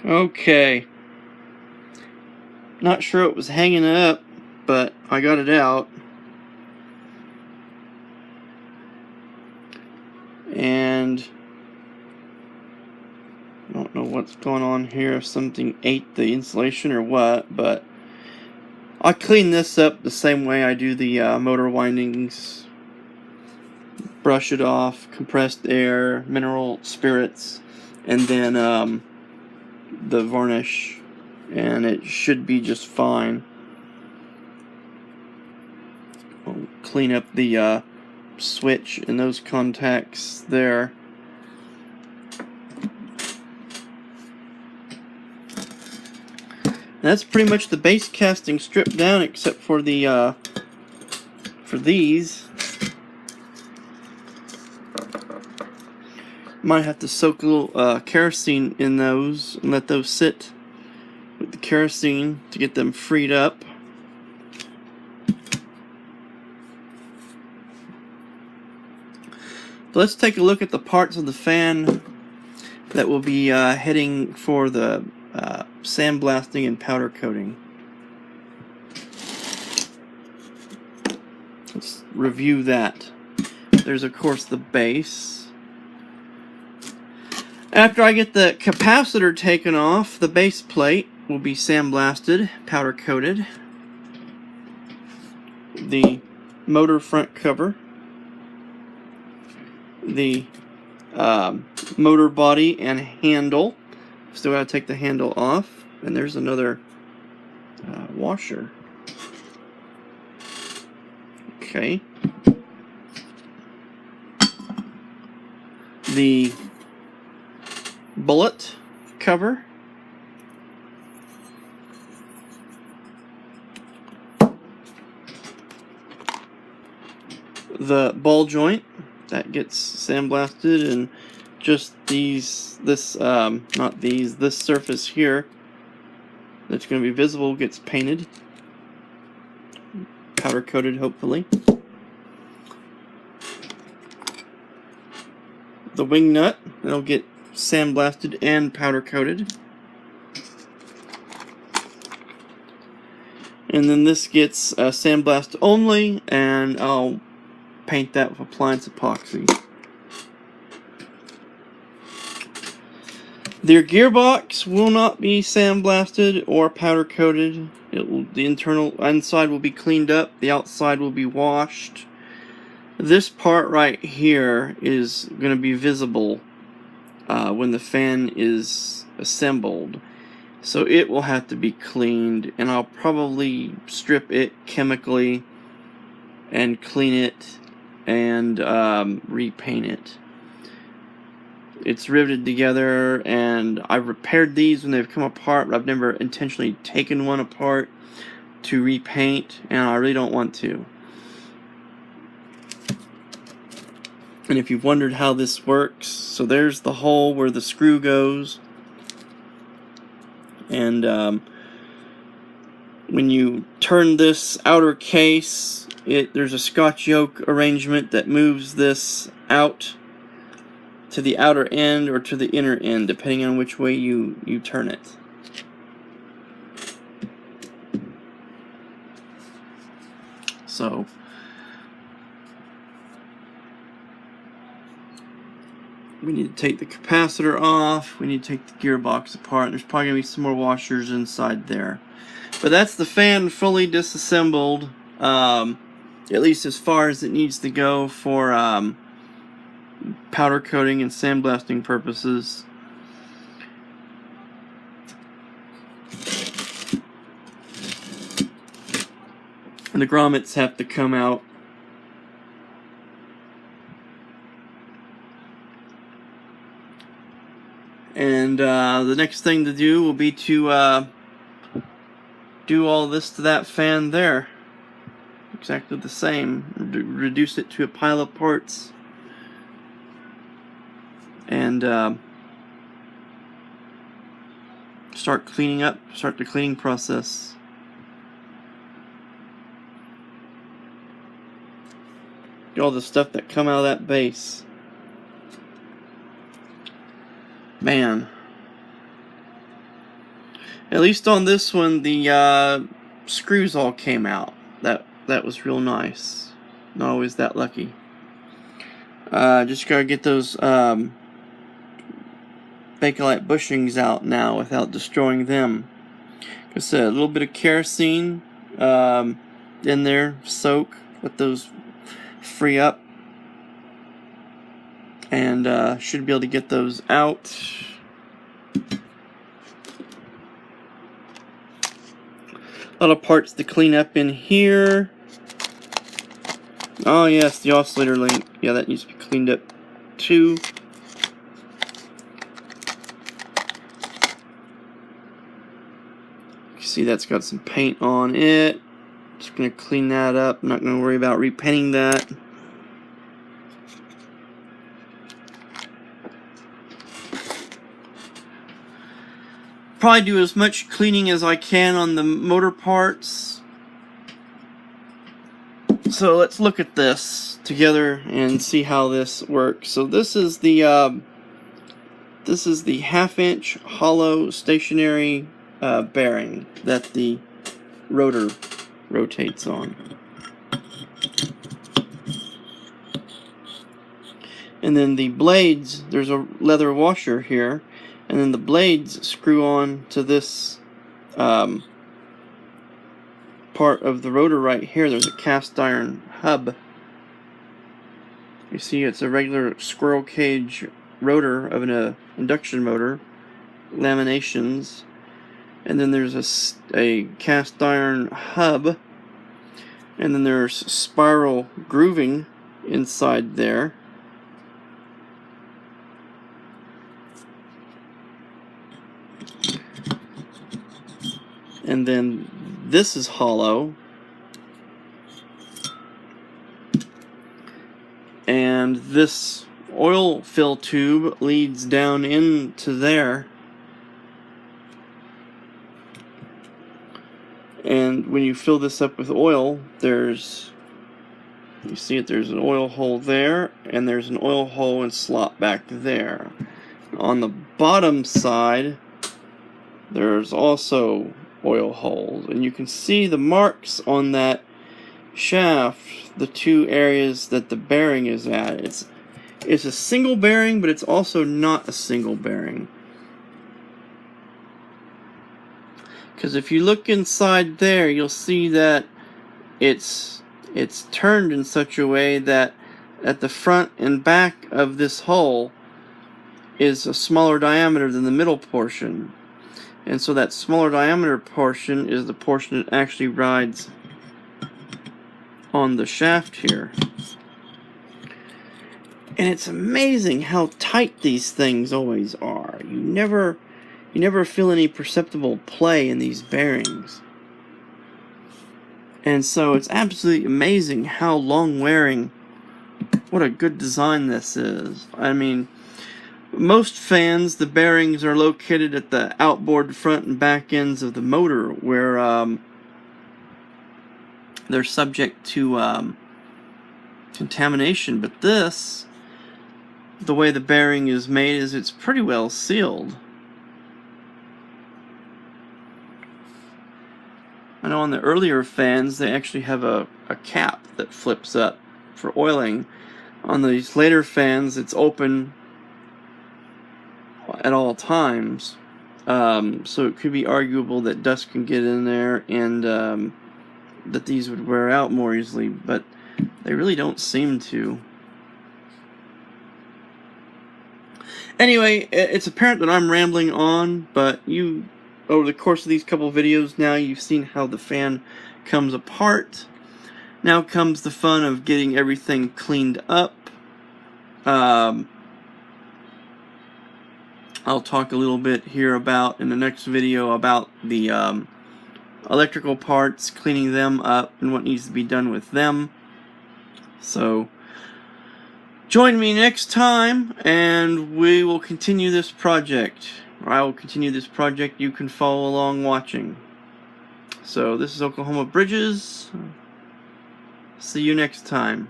Okay. Not sure it was hanging up, but I got it out. And I don't know what's going on here, if something ate the insulation or what, but I'll clean this up the same way I do the motor windings. Brush it off, compressed air, mineral spirits, and then the varnish, and it should be just fine. I'll clean up the switch and those contacts there. That's pretty much the base casting stripped down, except for the for these. Might have to soak a little kerosene in those and let those sit with the kerosene to get them freed up. Let's take a look at the parts of the fan that will be heading for the sandblasting and powder coating. Let's review that. There's of course the base. After I get the capacitor taken off, the base plate will be sandblasted, powder coated. The motor front cover. The motor body and handle. Still got to take the handle off. And there's another washer. Okay. The bullet cover. The ball joint that gets sandblasted, and just this surface here that's going to be visible gets painted, powder coated hopefully. The wing nut, that'll get sandblasted and powder coated. And then this gets sandblast only, and I'll paint that with appliance epoxy. Their gearbox will not be sandblasted or powder coated. The inside will be cleaned up, the outside will be washed. This part right here is going to be visible when the fan is assembled, so it will have to be cleaned, and I'll probably strip it chemically and clean it and repaint it. It's riveted together, and I've repaired these when they've come apart, but I've never intentionally taken one apart to repaint, and I really don't want to. And if you've wondered how this works, so there's the hole where the screw goes. And when you turn this outer case, there's a Scotch yoke arrangement that moves this out to the outer end or to the inner end, depending on which way you turn it. So we need to take the capacitor off, we need to take the gearbox apart, and there's probably going to be some more washers inside there. But that's the fan fully disassembled, at least as far as it needs to go for powder coating and sandblasting purposes. And the grommets have to come out. And the next thing to do will be to do all this to that fan there. Exactly the same. Reduce it to a pile of parts. And start cleaning up, start the cleaning process. Get all the stuff that come out of that base. Man. At least on this one, the screws all came out. That was real nice. Not always that lucky. Just gotta get those Bakelite bushings out now without destroying them. Like I said, a little bit of kerosene in there, soak, let those free up, and should be able to get those out. A lot of parts to clean up in here. Oh yes, the oscillator link. Yeah, that needs to be cleaned up too. You see that's got some paint on it. Just gonna clean that up. I'm not gonna worry about repainting that. Probably do as much cleaning as I can on the motor parts. So let's look at this together and see how this works. So this is the 1/2-inch hollow stationary bearing that the rotor rotates on. And then the blades, there's a leather washer here, and then the blades screw on to this part of the rotor right here. There's a cast iron hub. You see it's a regular squirrel cage rotor of an induction motor, laminations, and then there's a cast iron hub, and then there's spiral grooving inside there. And then this is hollow, and this oil fill tube leads down into there, and when you fill this up with oil, you see it, there's an oil hole there, and there's an oil hole and slot back there. On the bottom side, there's also oil holes, and you can see the marks on that shaft, the two areas that the bearing is at. It's a single bearing, but it's also not a single bearing, because if you look inside there, you'll see that it's turned in such a way that at the front and back of this hole is a smaller diameter than the middle portion. And so that smaller diameter portion is the portion that actually rides on the shaft here. And it's amazing how tight these things always are. You never feel any perceptible play in these bearings. And so it's absolutely amazing how long wearing, what a good design this is. I mean, most fans, the bearings are located at the outboard front and back ends of the motor, where they're subject to contamination. But this, the way the bearing is made, is it's pretty well sealed. I know on the earlier fans, they actually have a cap that flips up for oiling. On these later fans, it's open at all times, so it could be arguable that dust can get in there, and that these would wear out more easily, but they really don't seem to. Anyway, it's apparent that I'm rambling on, but over the course of these couple videos now, you've seen how the fan comes apart. Now comes the fun of getting everything cleaned up. I'll talk a little bit here in the next video about the electrical parts, cleaning them up, and what needs to be done with them. So join me next time, and we will continue this project. Or I will continue this project. You can follow along watching. So this is Oklahoma Bridges. See you next time.